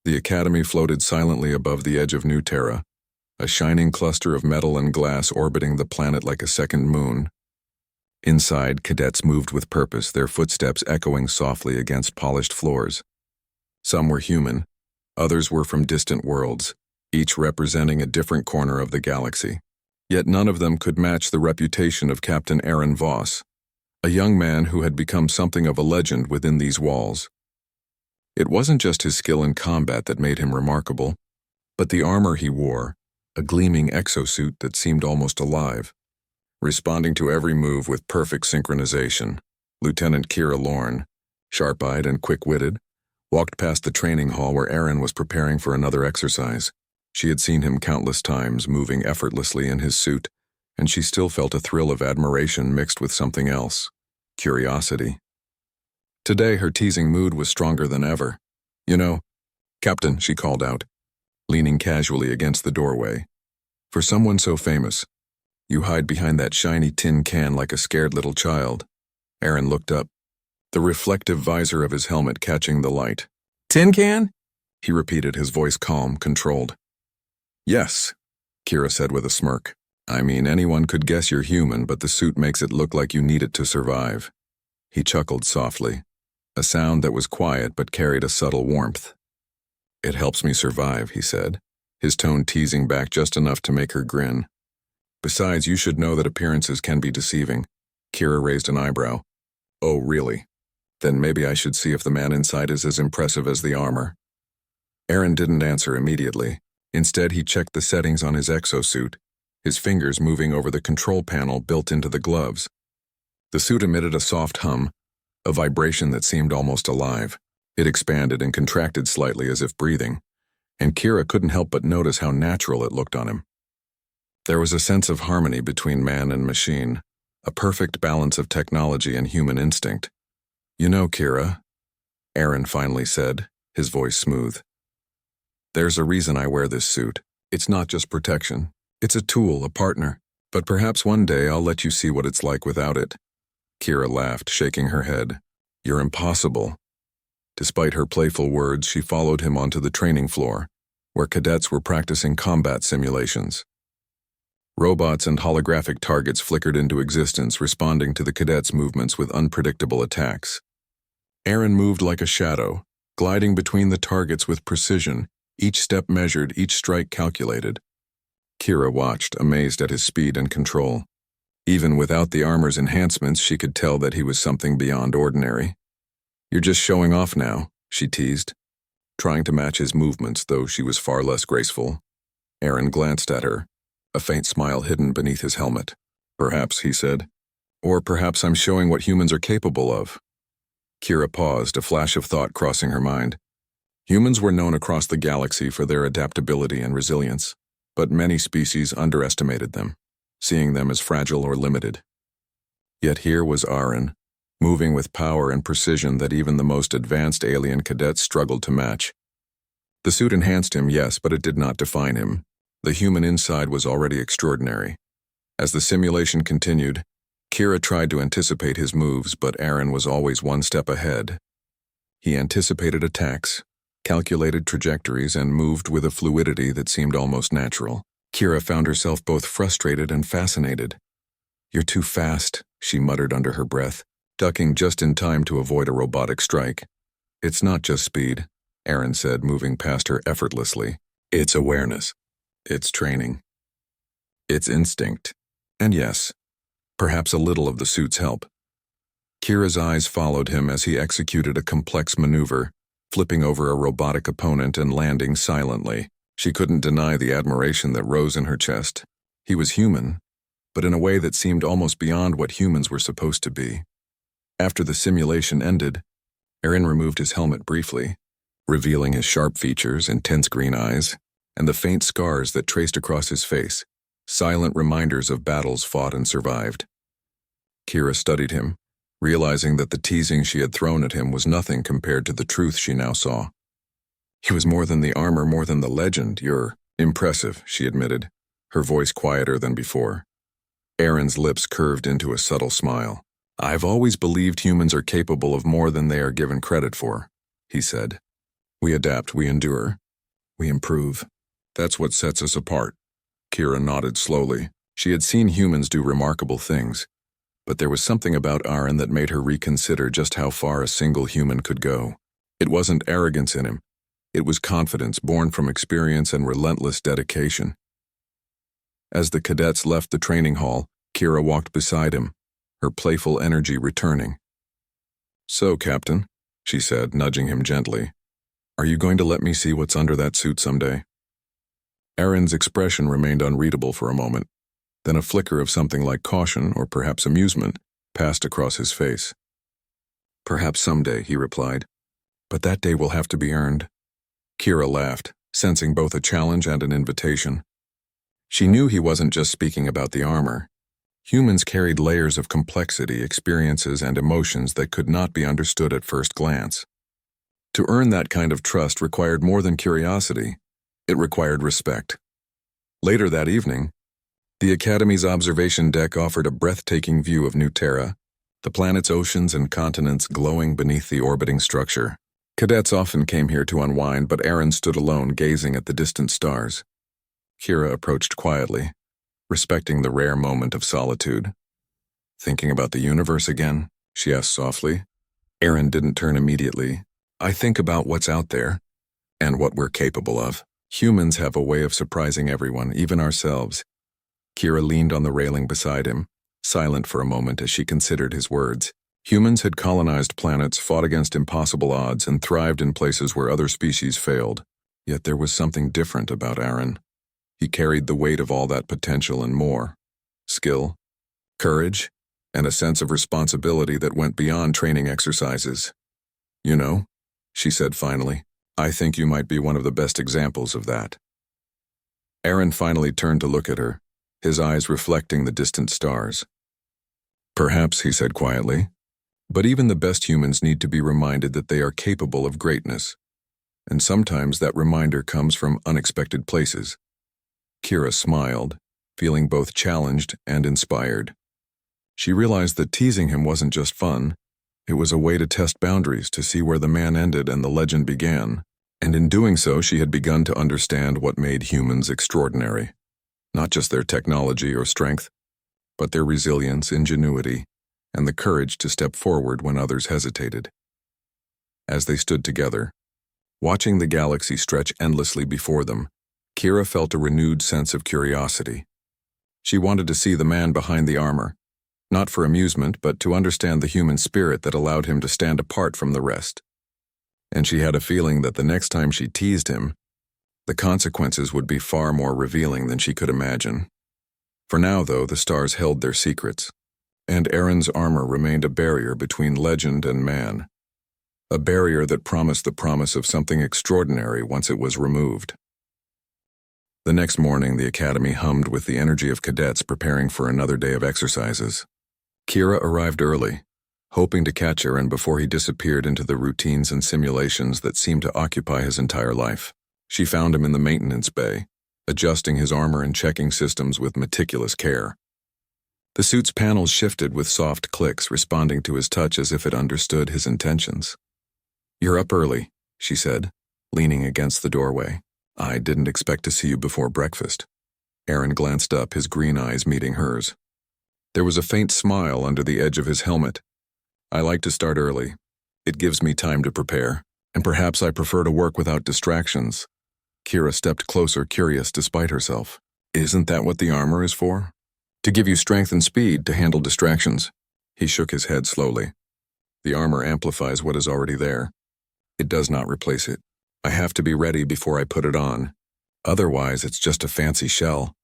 The academy floated silently above the edge of New Terra, a shining cluster of metal and glass orbiting the planet like a second moon. Inside, cadets moved with purpose, their footsteps echoing softly against polished floors. Some were human, others were from distant worlds, each representing a different corner of the galaxy. Yet none of them could match the reputation of Captain Aaron Voss, a young man who had become something of a legend within these walls. It wasn't just his skill in combat that made him remarkable, but the armor he wore, a gleaming exosuit that seemed almost alive, responding to every move with perfect synchronization. Lieutenant Kira Lorne, sharp-eyed and quick-witted, walked past the training hall where Aaron was preparing for another exercise. She had seen him countless times, moving effortlessly in his suit, and she still felt a thrill of admiration mixed with something else, curiosity. Today, her teasing mood was stronger than ever. "You know, Captain," she called out, leaning casually against the doorway. "For someone so famous, you hide behind that shiny tin can like a scared little child." Aaron looked up, the reflective visor of his helmet catching the light. "Tin can?" he repeated, his voice calm, controlled. "Yes," Kira said with a smirk. "I mean, anyone could guess you're human, but the suit makes it look like you need it to survive." He chuckled softly, a sound that was quiet but carried a subtle warmth. "It helps me survive," he said, his tone teasing back just enough to make her grin. "Besides, you should know that appearances can be deceiving." Kira raised an eyebrow. "Oh, really? Then maybe I should see if the man inside is as impressive as the armor." Aaron didn't answer immediately. Instead, he checked the settings on his exosuit, his fingers moving over the control panel built into the gloves. The suit emitted a soft hum, a vibration that seemed almost alive. It expanded and contracted slightly as if breathing, and Kira couldn't help but notice how natural it looked on him. There was a sense of harmony between man and machine, a perfect balance of technology and human instinct. "You know, Kira," Aaron finally said, his voice smooth, "there's a reason I wear this suit. It's not just protection. It's a tool, a partner. But perhaps one day I'll let you see what it's like without it." Kira laughed, shaking her head. "You're impossible." Despite her playful words, she followed him onto the training floor, where cadets were practicing combat simulations. Robots and holographic targets flickered into existence, responding to the cadets' movements with unpredictable attacks. Aaron moved like a shadow, gliding between the targets with precision, each step measured, each strike calculated. Kira watched, amazed at his speed and control. Even without the armor's enhancements, she could tell that he was something beyond ordinary. "You're just showing off now," she teased, trying to match his movements, though she was far less graceful. Aaron glanced at her, a faint smile hidden beneath his helmet. "Perhaps," he said. "Or perhaps I'm showing what humans are capable of." Kira paused, a flash of thought crossing her mind. Humans were known across the galaxy for their adaptability and resilience, but many species underestimated them, seeing them as fragile or limited. Yet here was Aaron, moving with power and precision that even the most advanced alien cadets struggled to match. The suit enhanced him, yes, but it did not define him. The human inside was already extraordinary. As the simulation continued, Kira tried to anticipate his moves, but Aaron was always one step ahead. He anticipated attacks, calculated trajectories, and moved with a fluidity that seemed almost natural. Kira found herself both frustrated and fascinated. "You're too fast," she muttered under her breath, ducking just in time to avoid a robotic strike. "It's not just speed," Aaron said, moving past her effortlessly. "It's awareness. It's training. It's instinct. And yes, perhaps a little of the suit's help." Kira's eyes followed him as he executed a complex maneuver, flipping over a robotic opponent and landing silently. She couldn't deny the admiration that rose in her chest. He was human, but in a way that seemed almost beyond what humans were supposed to be. After the simulation ended, Aaron removed his helmet briefly, revealing his sharp features, intense green eyes, and the faint scars that traced across his face, silent reminders of battles fought and survived. Kira studied him, realizing that the teasing she had thrown at him was nothing compared to the truth she now saw. "He was more than the armor, more than the legend. You're impressive," she admitted, her voice quieter than before. Aaron's lips curved into a subtle smile. "I've always believed humans are capable of more than they are given credit for," he said. We adapt, we endure, we improve. That's what sets us apart. Kira nodded slowly. She had seen humans do remarkable things, but there was something about Aaron that made her reconsider just how far a single human could go. It wasn't arrogance in him. It was confidence born from experience and relentless dedication. As the cadets left the training hall, Kira walked beside him, her playful energy returning. "So, Captain," she said, nudging him gently, "are you going to let me see what's under that suit someday?" Aaron's expression remained unreadable for a moment. Then a flicker of something like caution, or perhaps amusement, passed across his face. "Perhaps someday," he replied, "but that day will have to be earned." Kira laughed, sensing both a challenge and an invitation. She knew he wasn't just speaking about the armor. Humans carried layers of complexity, experiences, and emotions that could not be understood at first glance. To earn that kind of trust required more than curiosity. It required respect. Later that evening, the Academy's observation deck offered a breathtaking view of New Terra, the planet's oceans and continents glowing beneath the orbiting structure. Cadets often came here to unwind, but Aaron stood alone, gazing at the distant stars. Kira approached quietly, respecting the rare moment of solitude. "Thinking about the universe again?" she asked softly. Aaron didn't turn immediately. "I think about what's out there, and what we're capable of. Humans have a way of surprising everyone, even ourselves." Kira leaned on the railing beside him, silent for a moment as she considered his words. Humans had colonized planets, fought against impossible odds, and thrived in places where other species failed. Yet there was something different about Aaron. He carried the weight of all that potential and more. Skill, courage, and a sense of responsibility that went beyond training exercises. "You know," she said finally, "I think you might be one of the best examples of that." Aaron finally turned to look at her, his eyes reflecting the distant stars. "Perhaps," he said quietly, "but even the best humans need to be reminded that they are capable of greatness. And sometimes that reminder comes from unexpected places." Kira smiled, feeling both challenged and inspired. She realized that teasing him wasn't just fun. It was a way to test boundaries, to see where the man ended and the legend began. And in doing so, she had begun to understand what made humans extraordinary. Not just their technology or strength, but their resilience, ingenuity, and the courage to step forward when others hesitated. As they stood together, watching the galaxy stretch endlessly before them, Kira felt a renewed sense of curiosity. She wanted to see the man behind the armor, not for amusement, but to understand the human spirit that allowed him to stand apart from the rest. And she had a feeling that the next time she teased him, the consequences would be far more revealing than she could imagine. For now, though, the stars held their secrets, and Aaron's armor remained a barrier between legend and man, a barrier that promised the promise of something extraordinary once it was removed. The next morning, the Academy hummed with the energy of cadets preparing for another day of exercises. Kira arrived early, hoping to catch Aaron before he disappeared into the routines and simulations that seemed to occupy his entire life. She found him in the maintenance bay, adjusting his armor and checking systems with meticulous care. The suit's panels shifted with soft clicks, responding to his touch as if it understood his intentions. "You're up early," she said, leaning against the doorway. "I didn't expect to see you before breakfast." Aaron glanced up, his green eyes meeting hers. There was a faint smile under the edge of his helmet. "I like to start early. It gives me time to prepare, and perhaps I prefer to work without distractions." Kira stepped closer, curious despite herself. "Isn't that what the armor is for?" "To give you strength and speed to handle distractions." He shook his head slowly. "The armor amplifies what is already there. It does not replace it. I have to be ready before I put it on. Otherwise, it's just a fancy shell."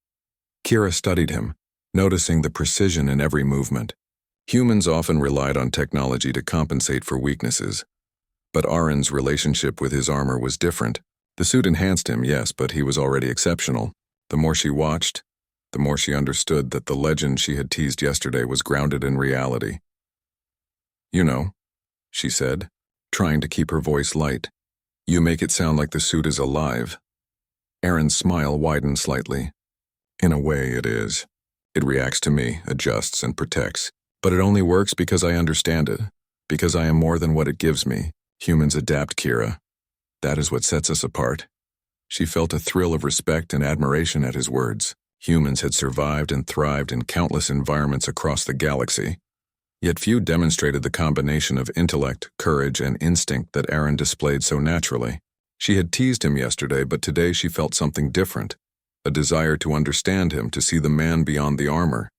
Kira studied him, noticing the precision in every movement. Humans often relied on technology to compensate for weaknesses, but Aaron's relationship with his armor was different. The suit enhanced him, yes, but he was already exceptional. The more she watched, the more she understood that the legend she had teased yesterday was grounded in reality. "You know," she said, trying to keep her voice light, "you make it sound like the suit is alive." Aaron's smile widened slightly. "In a way, it is. It reacts to me, adjusts, and protects. But it only works because I understand it, because I am more than what it gives me. Humans adapt, Kira. That is what sets us apart. She felt a thrill of respect and admiration at his words. Humans had survived and thrived in countless environments across the galaxy, yet few demonstrated the combination of intellect, courage, and instinct that Aaron displayed so naturally. She had teased him yesterday, but today she felt something different, a desire to understand him, to see the man beyond the armor.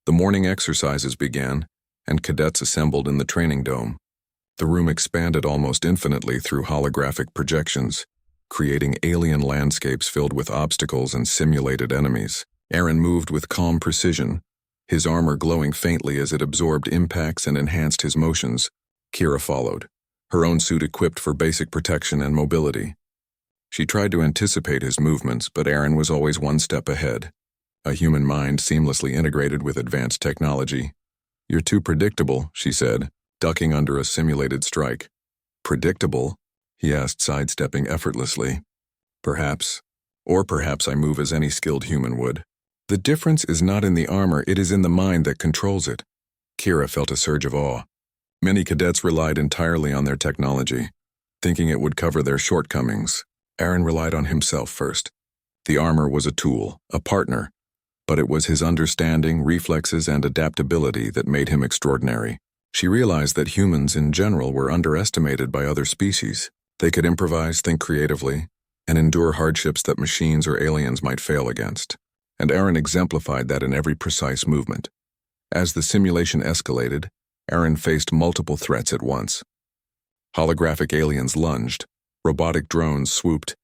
The morning exercises began, and cadets assembled in the training dome. The room expanded almost infinitely through holographic projections, creating alien landscapes filled with obstacles and simulated enemies. Aaron moved with calm precision, his armor glowing faintly as it absorbed impacts and enhanced his motions. Kira followed, her own suit equipped for basic protection and mobility. She tried to anticipate his movements, but Aaron was always one step ahead, a human mind seamlessly integrated with advanced technology. "You're too predictable," she said, ducking under a simulated strike. "Predictable?" he asked, sidestepping effortlessly. "Perhaps. Or perhaps I move as any skilled human would. The difference is not in the armor, it is in the mind that controls it." Kira felt a surge of awe. Many cadets relied entirely on their technology, thinking it would cover their shortcomings. Aaron relied on himself first. The armor was a tool, a partner, but it was his understanding, reflexes, and adaptability that made him extraordinary. She realized that humans in general were underestimated by other species. They could improvise, think creatively, and endure hardships that machines or aliens might fail against. And Aaron exemplified that in every precise movement. As the simulation escalated, Aaron faced multiple threats at once. Holographic aliens lunged, robotic drones swooped,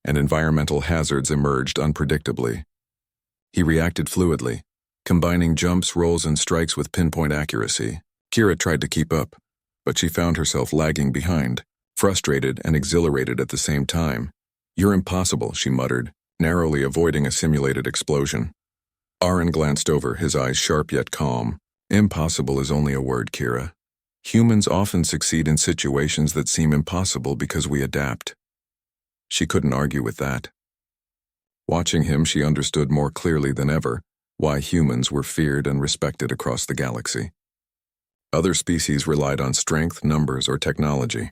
and environmental hazards emerged unpredictably. He reacted fluidly, combining jumps, rolls, and strikes with pinpoint accuracy. Kira tried to keep up, but she found herself lagging behind, frustrated and exhilarated at the same time. "You're impossible," she muttered, narrowly avoiding a simulated explosion. Aaron glanced over, his eyes sharp yet calm. "Impossible is only a word, Kira. Humans often succeed in situations that seem impossible because we adapt." She couldn't argue with that. Watching him, she understood more clearly than ever why humans were feared and respected across the galaxy. Other species relied on strength, numbers, or technology.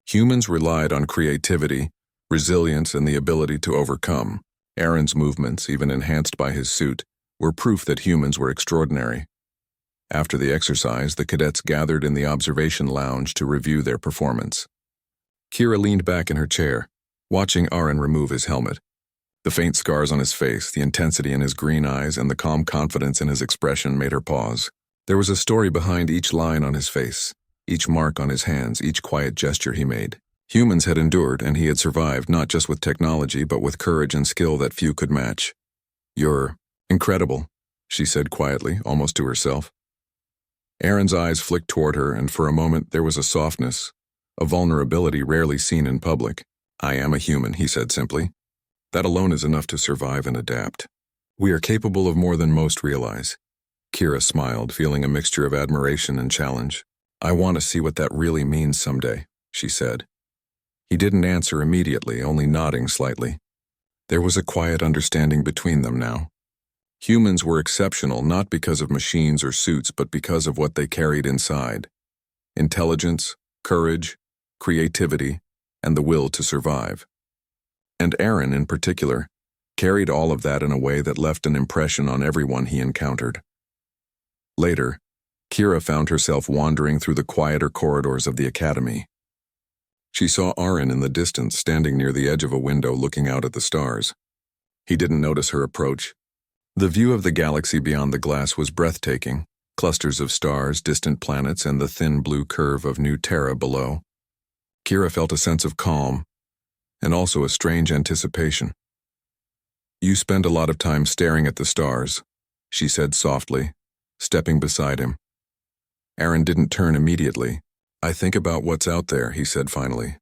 Humans relied on creativity, resilience, and the ability to overcome. Aaron's movements, even enhanced by his suit, were proof that humans were extraordinary. After the exercise, the cadets gathered in the observation lounge to review their performance. Kira leaned back in her chair, watching Aaron remove his helmet. The faint scars on his face, the intensity in his green eyes, and the calm confidence in his expression made her pause. There was a story behind each line on his face, each mark on his hands, each quiet gesture he made. Humans had endured, and he had survived, not just with technology, but with courage and skill that few could match. "You're incredible," she said quietly, almost to herself. Aaron's eyes flicked toward her, and for a moment there was a softness, a vulnerability rarely seen in public. "I am a human," he said simply. "That alone is enough to survive and adapt. We are capable of more than most realize." Kira smiled, feeling a mixture of admiration and challenge. "I want to see what that really means someday," she said. He didn't answer immediately, only nodding slightly. There was a quiet understanding between them now. Humans were exceptional not because of machines or suits, but because of what they carried inside. Intelligence, courage, creativity, and the will to survive. And Aaron, in particular, carried all of that in a way that left an impression on everyone he encountered. Later, Kira found herself wandering through the quieter corridors of the academy. She saw Aaron in the distance, standing near the edge of a window looking out at the stars. He didn't notice her approach. The view of the galaxy beyond the glass was breathtaking, clusters of stars, distant planets, and the thin blue curve of New Terra below. Kira felt a sense of calm, and also a strange anticipation. "You spend a lot of time staring at the stars," she said softly, stepping beside him. Aaron didn't turn immediately. "I think about what's out there," he said finally.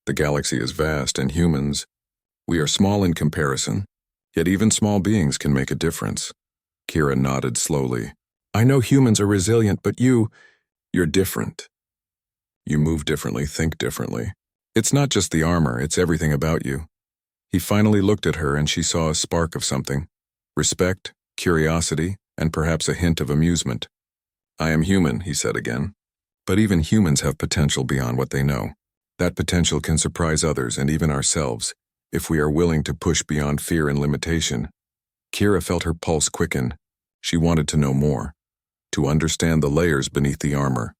"The galaxy is vast, and humans, we are small in comparison. Yet even small beings can make a difference." Kira nodded slowly. "I know humans are resilient, but you're different. You move differently, think differently. It's not just the armor, it's everything about you." He finally looked at her, and she saw a spark of something. Respect, curiosity, and perhaps a hint of amusement. "I am human," he said again. "But even humans have potential beyond what they know." That potential can surprise others and even ourselves, if we are willing to push beyond fear and limitation. Kira felt her pulse quicken. She wanted to know more, to understand the layers beneath the armor,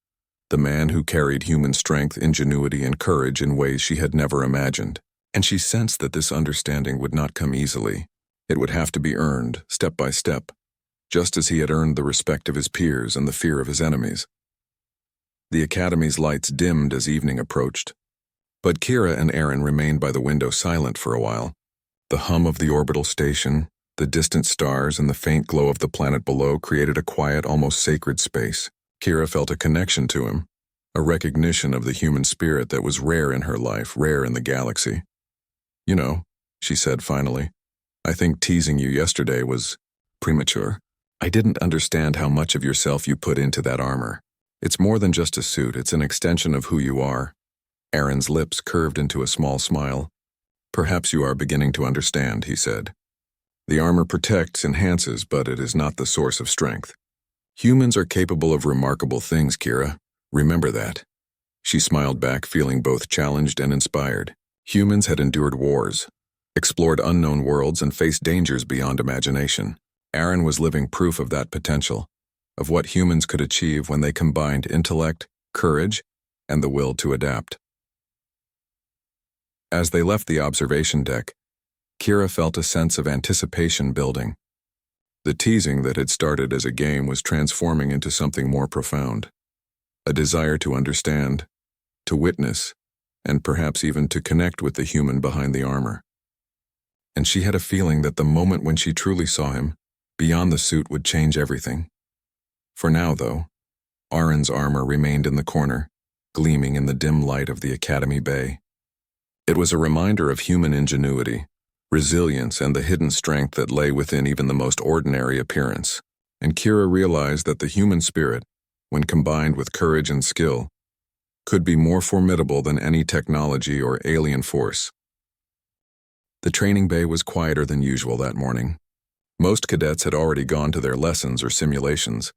the man who carried human strength, ingenuity, and courage in ways she had never imagined. And she sensed that this understanding would not come easily. It would have to be earned, step by step, just as he had earned the respect of his peers and the fear of his enemies. The academy's lights dimmed as evening approached, but Kira and Aaron remained by the window silent for a while. The hum of the orbital station, the distant stars, and the faint glow of the planet below created a quiet, almost sacred space. Kira felt a connection to him, a recognition of the human spirit that was rare in her life, rare in the galaxy. "You know," she said finally, "I think teasing you yesterday was premature. I didn't understand how much of yourself you put into that armor. It's more than just a suit, it's an extension of who you are." Aaron's lips curved into a small smile. "Perhaps you are beginning to understand," he said. "The armor protects, enhances, but it is not the source of strength. Humans are capable of remarkable things, Kira. Remember that." She smiled back, feeling both challenged and inspired. Humans had endured wars, explored unknown worlds, and faced dangers beyond imagination. Aaron was living proof of that potential, of what humans could achieve when they combined intellect, courage, and the will to adapt. As they left the observation deck, Kira felt a sense of anticipation building. The teasing that had started as a game was transforming into something more profound. A desire to understand, to witness, and perhaps even to connect with the human behind the armor. And she had a feeling that the moment when she truly saw him, beyond the suit, would change everything. For now, though, Aaron's armor remained in the corner, gleaming in the dim light of the Academy Bay. It was a reminder of human ingenuity, resilience, and the hidden strength that lay within even the most ordinary appearance. And Kira realized that the human spirit, when combined with courage and skill, could be more formidable than any technology or alien force. The training bay was quieter than usual that morning. Most cadets had already gone to their lessons or simulations,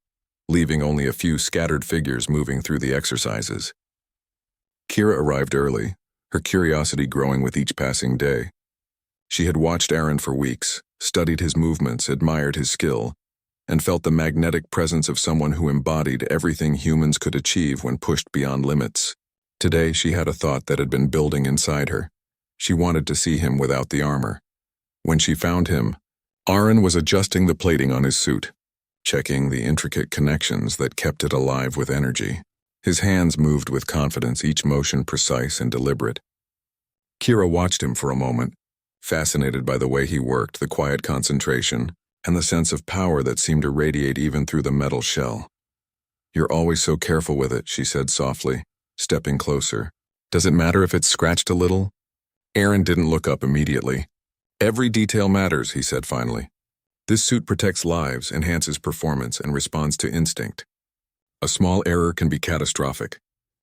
leaving only a few scattered figures moving through the exercises. Kira arrived early, her curiosity growing with each passing day. She had watched Aaron for weeks, studied his movements, admired his skill, and felt the magnetic presence of someone who embodied everything humans could achieve when pushed beyond limits. Today, she had a thought that had been building inside her. She wanted to see him without the armor. When she found him, Aaron was adjusting the plating on his suit, checking the intricate connections that kept it alive with energy. His hands moved with confidence, each motion precise and deliberate. Kira watched him for a moment, fascinated by the way he worked, the quiet concentration, and the sense of power that seemed to radiate even through the metal shell. "You're always so careful with it," she said softly, stepping closer. "Does it matter if it's scratched a little?" Aaron didn't look up immediately. "Every detail matters," he said finally. "This suit protects lives, enhances performance, and responds to instinct. A small error can be catastrophic.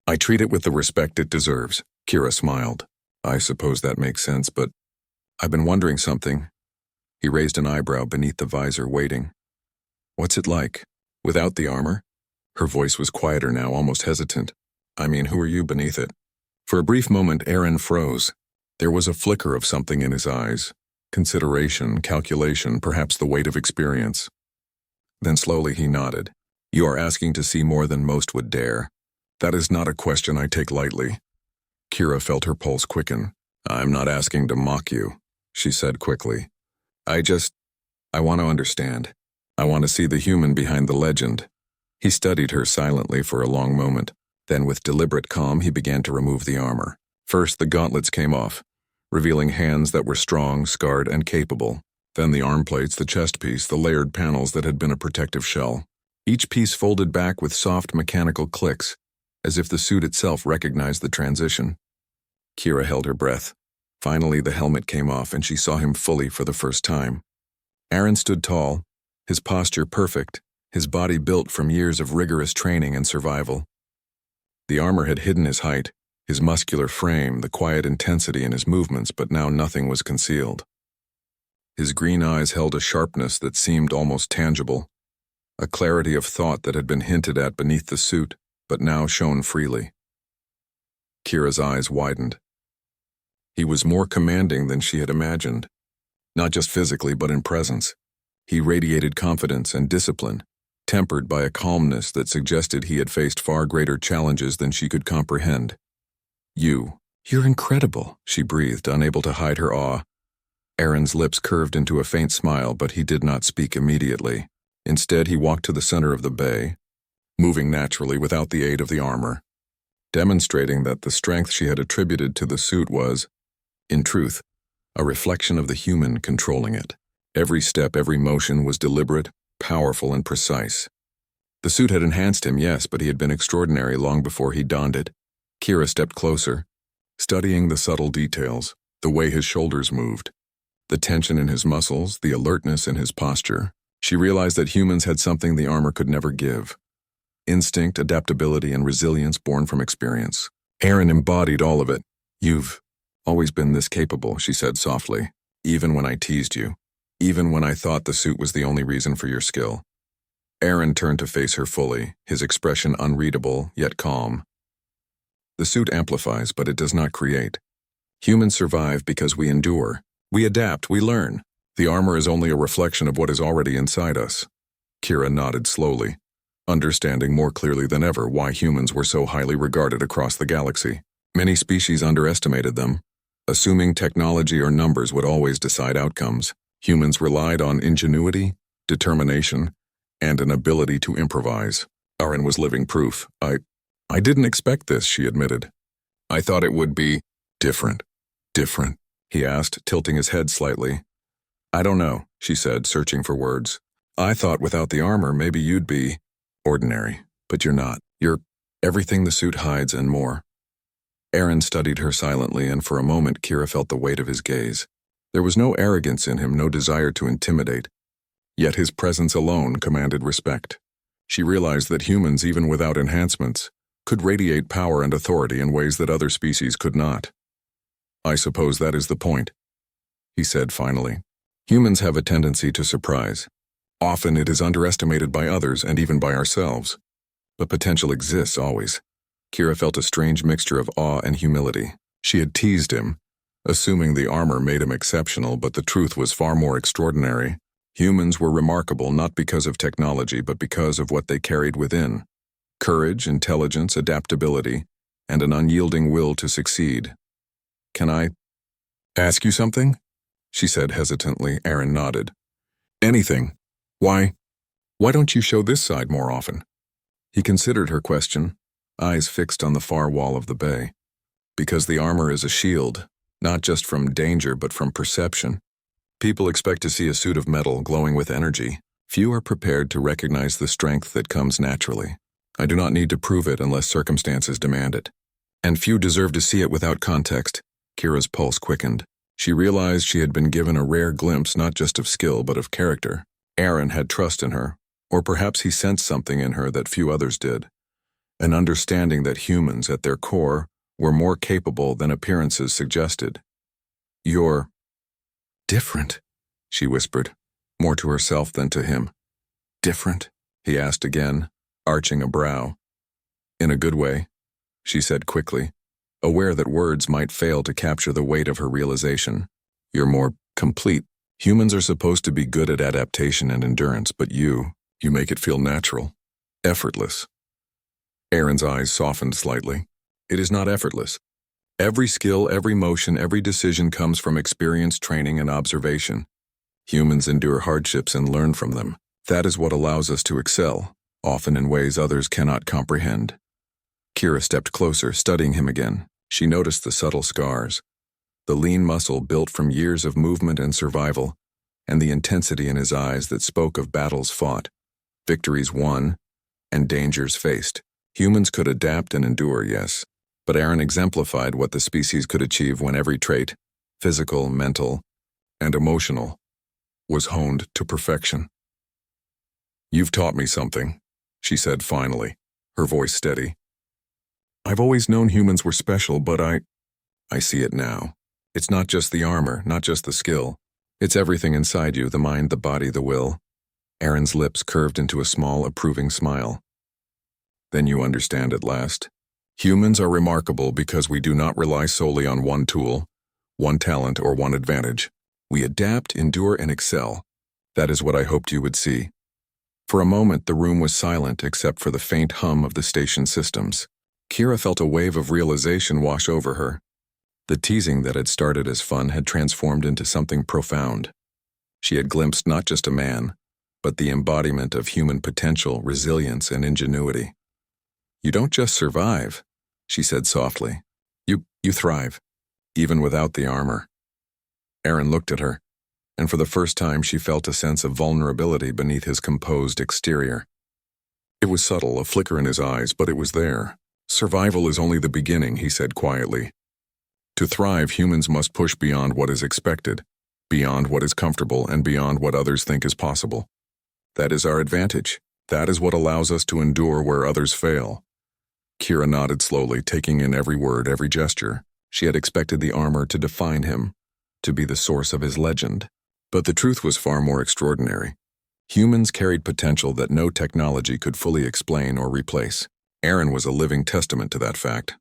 I treat it with the respect it deserves." Kira smiled. "I suppose that makes sense, but I've been wondering something." He raised an eyebrow beneath the visor, waiting. "What's it like, without the armor?" Her voice was quieter now, almost hesitant. "I mean, who are you beneath it?" For a brief moment, Aaron froze. There was a flicker of something in his eyes. Consideration, calculation, perhaps the weight of experience. Then slowly he nodded. "You are asking to see more than most would dare. That is not a question I take lightly." Kira felt her pulse quicken. "I'm not asking to mock you," she said quickly. I want to understand. I want to see the human behind the legend." He studied her silently for a long moment. Then with deliberate calm, he began to remove the armor. First, the gauntlets came off, revealing hands that were strong, scarred, and capable. Then the arm plates, the chest piece, the layered panels that had been a protective shell. Each piece folded back with soft mechanical clicks, as if the suit itself recognized the transition. Kira held her breath. Finally, the helmet came off, and she saw him fully for the first time. Aaron stood tall, his posture perfect, his body built from years of rigorous training and survival. The armor had hidden his height, his muscular frame, the quiet intensity in his movements, but now nothing was concealed. His green eyes held a sharpness that seemed almost tangible, a clarity of thought that had been hinted at beneath the suit, but now shone freely. Kira's eyes widened. He was more commanding than she had imagined, not just physically but in presence. He radiated confidence and discipline, tempered by a calmness that suggested he had faced far greater challenges than she could comprehend. You're incredible, she breathed, unable to hide her awe. Aaron's lips curved into a faint smile, but he did not speak immediately. Instead, he walked to the center of the bay, moving naturally without the aid of the armor, demonstrating that the strength she had attributed to the suit was, in truth, a reflection of the human controlling it. Every step, every motion was deliberate, powerful, and precise. The suit had enhanced him, yes, but he had been extraordinary long before he donned it. Kira stepped closer, studying the subtle details, the way his shoulders moved, the tension in his muscles, the alertness in his posture. She realized that humans had something the armor could never give: instinct, adaptability, and resilience born from experience. Aaron embodied all of it. You've always been this capable, she said softly, even when I teased you, even when I thought the suit was the only reason for your skill. Aaron turned to face her fully, his expression unreadable, yet calm. The suit amplifies, but it does not create. Humans survive because we endure. We adapt, we learn. The armor is only a reflection of what is already inside us. Kira nodded slowly, understanding more clearly than ever why humans were so highly regarded across the galaxy. Many species underestimated them, assuming technology or numbers would always decide outcomes. Humans relied on ingenuity, determination, and an ability to improvise. Aaron was living proof. I didn't expect this, she admitted. I thought it would be different. Different? He asked, tilting his head slightly. I don't know, she said, searching for words. I thought without the armor maybe you'd be ordinary, but you're not. You're everything the suit hides and more. Aaron studied her silently, and for a moment Kira felt the weight of his gaze. There was no arrogance in him, no desire to intimidate. Yet his presence alone commanded respect. She realized that humans, even without enhancements, could radiate power and authority in ways that other species could not. I suppose that is the point, he said finally. Humans have a tendency to surprise. Often it is underestimated by others and even by ourselves. But potential exists always. Kira felt a strange mixture of awe and humility. She had teased him, assuming the armor made him exceptional, but the truth was far more extraordinary. Humans were remarkable not because of technology, but because of what they carried within: courage, intelligence, adaptability, and an unyielding will to succeed. Can I ask you something? She said hesitantly. Aaron nodded. Anything. Why don't you show this side more often? He considered her question, eyes fixed on the far wall of the bay. Because the armor is a shield, not just from danger but from perception. People expect to see a suit of metal glowing with energy. Few are prepared to recognize the strength that comes naturally. I do not need to prove it unless circumstances demand it. And few deserve to see it without context. Kira's pulse quickened. She realized she had been given a rare glimpse not just of skill but of character. Aaron had trust in her, or perhaps he sensed something in her that few others did. An understanding that humans, at their core, were more capable than appearances suggested. You're different, she whispered, more to herself than to him. Different? He asked again, arching a brow. In a good way, she said quickly, aware that words might fail to capture the weight of her realization. You're more complete. Humans are supposed to be good at adaptation and endurance, but you make it feel natural, effortless. Aaron's eyes softened slightly. It is not effortless. Every skill, every motion, every decision comes from experience, training, and observation. Humans endure hardships and learn from them. That is what allows us to excel, often in ways others cannot comprehend. Kira stepped closer, studying him again. She noticed the subtle scars, the lean muscle built from years of movement and survival, and the intensity in his eyes that spoke of battles fought, victories won, and dangers faced. Humans could adapt and endure, yes, but Aaron exemplified what the species could achieve when every trait, physical, mental, and emotional, was honed to perfection. You've taught me something, she said finally, her voice steady. I've always known humans were special, but I see it now. It's not just the armor, not just the skill. It's everything inside you, the mind, the body, the will. Aaron's lips curved into a small, approving smile. Then you understand at last, Humans are remarkable because we do not rely solely on one tool, one talent, or one advantage. We adapt, endure, and excel. That is what I hoped you would see. For a moment, the room was silent except for the faint hum of the station systems. Kira felt a wave of realization wash over her. The teasing that had started as fun had transformed into something profound. She had glimpsed not just a man, but the embodiment of human potential, resilience, and ingenuity. "You don't just survive," she said softly. You thrive, even without the armor." Aaron looked at her, and for the first time she felt a sense of vulnerability beneath his composed exterior. It was subtle, a flicker in his eyes, but it was there. "Survival is only the beginning," he said quietly. "To thrive, humans must push beyond what is expected, beyond what is comfortable, and beyond what others think is possible. That is our advantage. That is what allows us to endure where others fail." Kira nodded slowly, taking in every word, every gesture. She had expected the armor to define him, to be the source of his legend. But the truth was far more extraordinary. Humans carried potential that no technology could fully explain or replace. Aaron was a living testament to that fact.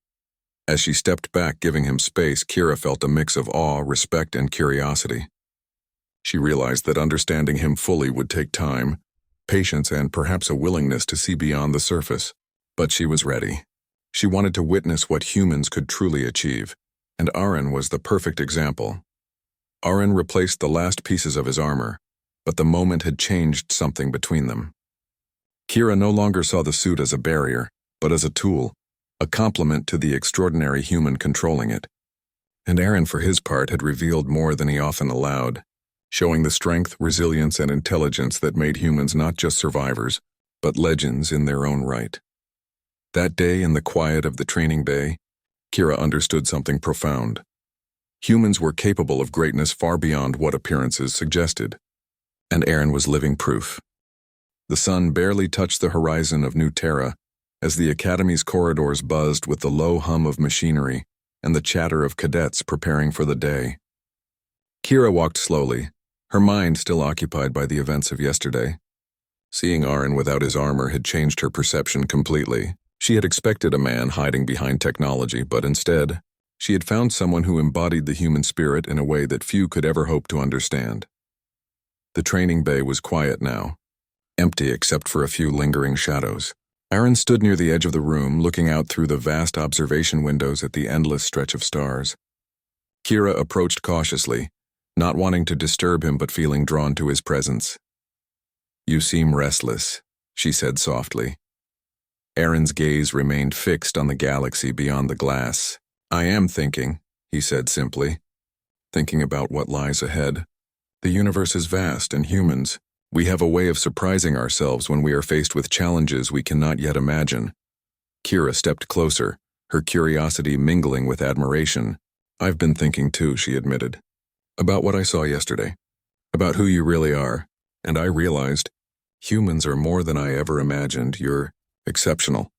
As she stepped back, giving him space, Kira felt a mix of awe, respect, and curiosity. She realized that understanding him fully would take time, patience, and perhaps a willingness to see beyond the surface. But she was ready. She wanted to witness what humans could truly achieve, and Aaron was the perfect example. Aaron replaced the last pieces of his armor, but the moment had changed something between them. Kira no longer saw the suit as a barrier, but as a tool, a complement to the extraordinary human controlling it. And Aaron, for his part, had revealed more than he often allowed, showing the strength, resilience, and intelligence that made humans not just survivors, but legends in their own right. That day, in the quiet of the training bay, Kira understood something profound. Humans were capable of greatness far beyond what appearances suggested, and Aaron was living proof. The sun barely touched the horizon of New Terra as the Academy's corridors buzzed with the low hum of machinery and the chatter of cadets preparing for the day. Kira walked slowly, her mind still occupied by the events of yesterday. Seeing Aaron without his armor had changed her perception completely. She had expected a man hiding behind technology, but instead, she had found someone who embodied the human spirit in a way that few could ever hope to understand. The training bay was quiet now, empty except for a few lingering shadows. Aaron stood near the edge of the room, looking out through the vast observation windows at the endless stretch of stars. Kira approached cautiously, not wanting to disturb him but feeling drawn to his presence. "You seem restless," she said softly. Aaron's gaze remained fixed on the galaxy beyond the glass. "I am thinking," he said simply. "Thinking about what lies ahead. The universe is vast, and humans, we have a way of surprising ourselves when we are faced with challenges we cannot yet imagine." Kira stepped closer, her curiosity mingling with admiration. "I've been thinking too," she admitted. "About what I saw yesterday. About who you really are. And I realized, humans are more than I ever imagined. You're exceptional."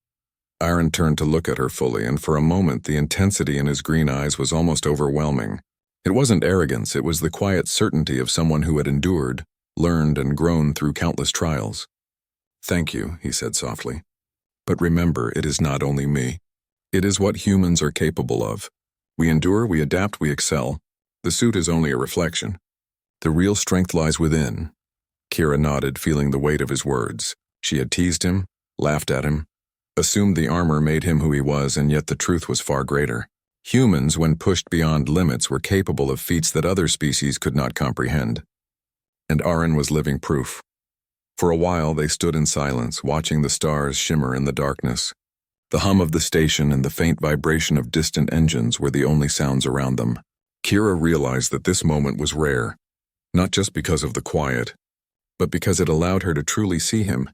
Aaron turned to look at her fully, and for a moment the intensity in his green eyes was almost overwhelming. It wasn't arrogance, it was the quiet certainty of someone who had endured, learned, and grown through countless trials. "Thank you," he said softly. "But remember, it is not only me. It is what humans are capable of. We endure, we adapt, we excel. The suit is only a reflection. The real strength lies within." Kira nodded, feeling the weight of his words. She had teased him, laughed at him, assumed the armor made him who he was, and yet the truth was far greater. Humans, when pushed beyond limits, were capable of feats that other species could not comprehend. And Aaron was living proof. For a while they stood in silence, watching the stars shimmer in the darkness. The hum of the station and the faint vibration of distant engines were the only sounds around them. Kira realized that this moment was rare, not just because of the quiet, but because it allowed her to truly see him,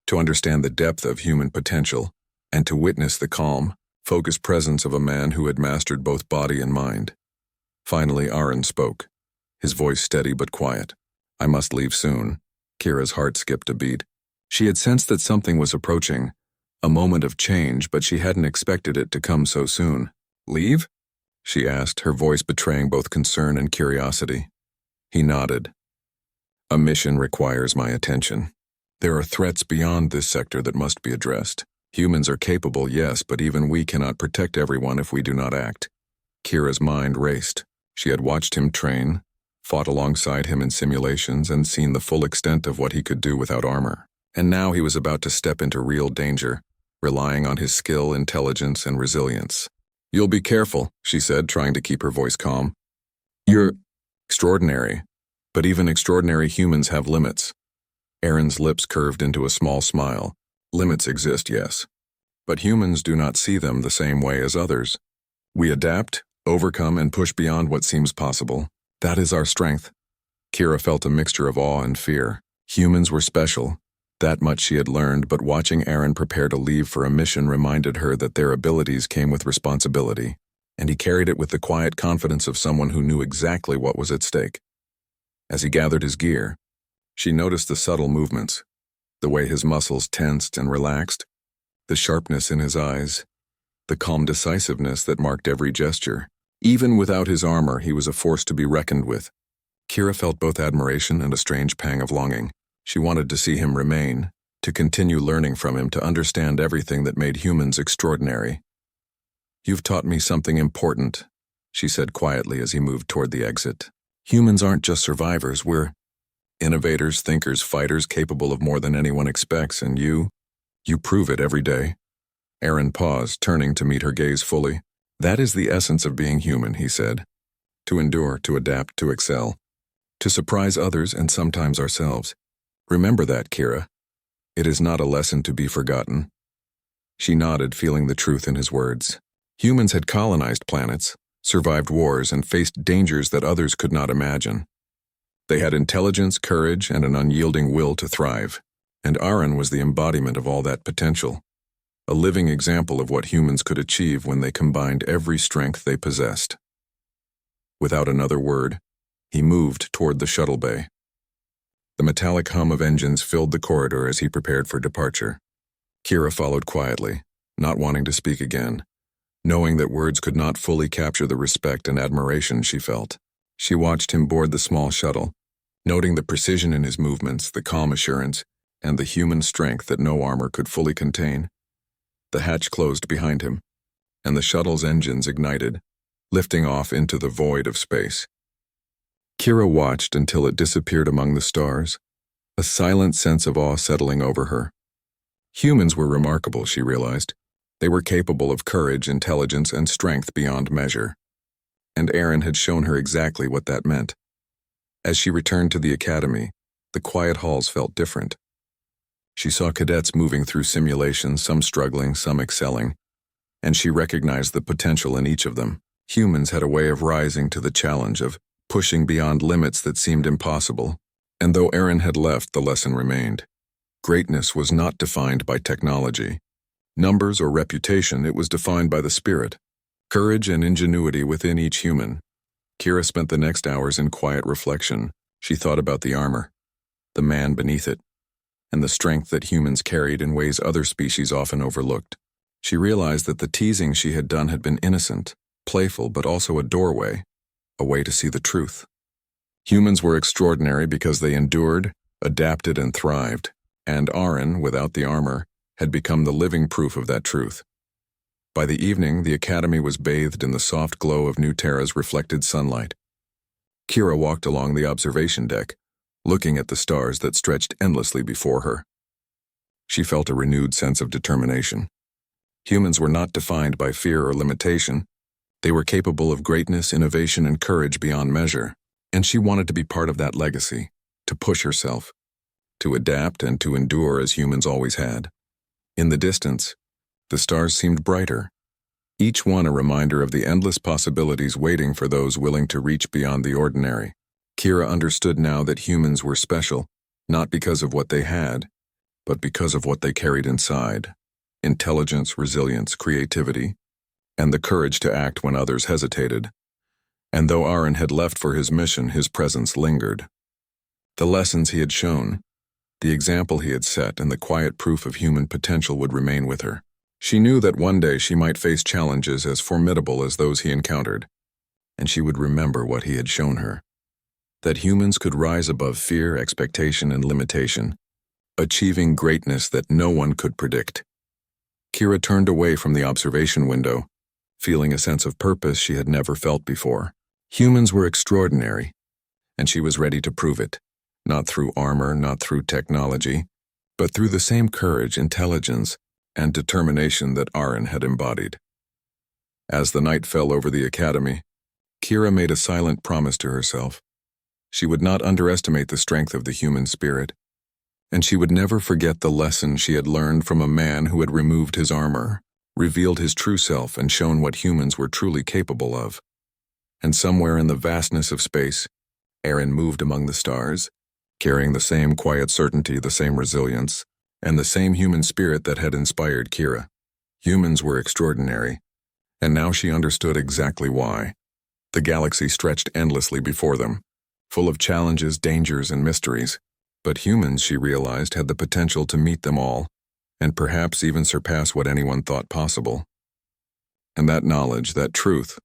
to understand the depth of human potential, and to witness the calm, focused presence of a man who had mastered both body and mind. Finally, Aaron spoke, his voice steady but quiet. "I must leave soon." Kira's heart skipped a beat. She had sensed that something was approaching, a moment of change, but she hadn't expected it to come so soon. "Leave?" she asked, her voice betraying both concern and curiosity. He nodded. "A mission requires my attention. There are threats beyond this sector that must be addressed. Humans are capable, yes, but even we cannot protect everyone if we do not act. Kira's mind raced. She had watched him train, fought alongside him in simulations, and seen the full extent of what he could do without armor. And now he was about to step into real danger, relying on his skill, intelligence, and resilience. "You'll be careful," she said, trying to keep her voice calm. "You're extraordinary, but even extraordinary humans have limits." Aaron's lips curved into a small smile. "Limits exist, yes. But humans do not see them the same way as others. We adapt, overcome, and push beyond what seems possible. That is our strength." Kira felt a mixture of awe and fear. Humans were special. That much she had learned, but watching Aaron prepare to leave for a mission reminded her that their abilities came with responsibility, and he carried it with the quiet confidence of someone who knew exactly what was at stake. As he gathered his gear, she noticed the subtle movements, the way his muscles tensed and relaxed, the sharpness in his eyes, the calm decisiveness that marked every gesture. Even without his armor, he was a force to be reckoned with. Kira felt both admiration and a strange pang of longing. She wanted to see him remain, to continue learning from him, to understand everything that made humans extraordinary. "You've taught me something important," she said quietly as he moved toward the exit. "Humans aren't just survivors, we're innovators, thinkers, fighters, capable of more than anyone expects, and you prove it every day." Aaron paused, turning to meet her gaze fully. "That is the essence of being human," he said. "To endure, to adapt, to excel, to surprise others and sometimes ourselves. Remember that, Kira. It is not a lesson to be forgotten." She nodded, feeling the truth in his words. Humans had colonized planets, survived wars, and faced dangers that others could not imagine. They had intelligence, courage, and an unyielding will to thrive, and Aaron was the embodiment of all that potential, a living example of what humans could achieve when they combined every strength they possessed. Without another word, he moved toward the shuttle bay. The metallic hum of engines filled the corridor as he prepared for departure. Kira followed quietly, not wanting to speak again, knowing that words could not fully capture the respect and admiration she felt. She watched him board the small shuttle, noting the precision in his movements, the calm assurance, and the human strength that no armor could fully contain. The hatch closed behind him, and the shuttle's engines ignited, lifting off into the void of space. Kira watched until it disappeared among the stars, a silent sense of awe settling over her. Humans were remarkable, she realized. They were capable of courage, intelligence, and strength beyond measure. And Aaron had shown her exactly what that meant. As she returned to the academy, the quiet halls felt different. She saw cadets moving through simulations, some struggling, some excelling, and she recognized the potential in each of them. Humans had a way of rising to the challenge, of pushing beyond limits that seemed impossible. And though Aaron had left, the lesson remained. Greatness was not defined by technology, numbers, or reputation. It was defined by the spirit, courage, and ingenuity within each human. Kira spent the next hours in quiet reflection. She thought about the armor, the man beneath it, and the strength that humans carried in ways other species often overlooked. She realized that the teasing she had done had been innocent, playful, but also a doorway, a way to see the truth. Humans were extraordinary because they endured, adapted, and thrived, and Aaron, without the armor, had become the living proof of that truth. By the evening, the academy was bathed in the soft glow of New Terra's reflected sunlight. Kira walked along the observation deck, looking at the stars that stretched endlessly before her. She felt a renewed sense of determination. Humans were not defined by fear or limitation. They were capable of greatness, innovation, and courage beyond measure, and she wanted to be part of that legacy, to push herself, to adapt and to endure as humans always had. In the distance, the stars seemed brighter, each one a reminder of the endless possibilities waiting for those willing to reach beyond the ordinary. Kira understood now that humans were special, not because of what they had, but because of what they carried inside: intelligence, resilience, creativity, and the courage to act when others hesitated. And though Aaron had left for his mission, his presence lingered. The lessons he had shown, the example he had set, and the quiet proof of human potential would remain with her. She knew that one day she might face challenges as formidable as those he encountered, and she would remember what he had shown her: that humans could rise above fear, expectation, and limitation, achieving greatness that no one could predict. Kira turned away from the observation window, feeling a sense of purpose she had never felt before. Humans were extraordinary, and she was ready to prove it, not through armor, not through technology, but through the same courage, intelligence, and determination that Aaron had embodied. As the night fell over the academy, Kira made a silent promise to herself. She would not underestimate the strength of the human spirit, and she would never forget the lesson she had learned from a man who had removed his armor, revealed his true self, and shown what humans were truly capable of. And somewhere in the vastness of space, Aaron moved among the stars, carrying the same quiet certainty, the same resilience, and the same human spirit that had inspired Kira. Humans were extraordinary, and now she understood exactly why. The galaxy stretched endlessly before them, full of challenges, dangers, and mysteries. But humans, she realized, had the potential to meet them all, and perhaps even surpass what anyone thought possible. And that knowledge, that truth,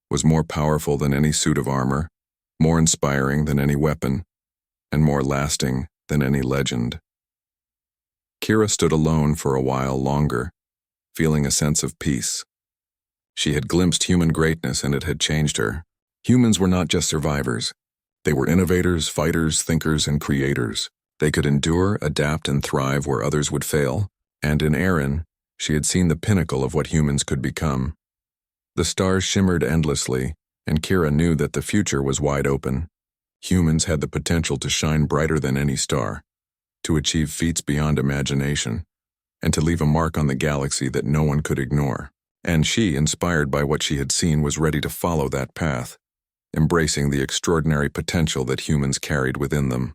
was more powerful than any suit of armor, more inspiring than any weapon, and more lasting than any legend. Kira stood alone for a while longer, feeling a sense of peace. She had glimpsed human greatness, and it had changed her. Humans were not just survivors. They were innovators, fighters, thinkers, and creators. They could endure, adapt, and thrive where others would fail, and in Aaron, she had seen the pinnacle of what humans could become. The stars shimmered endlessly, and Kira knew that the future was wide open. Humans had the potential to shine brighter than any star, to achieve feats beyond imagination, and to leave a mark on the galaxy that no one could ignore. And she, inspired by what she had seen, was ready to follow that path, embracing the extraordinary potential that humans carried within them.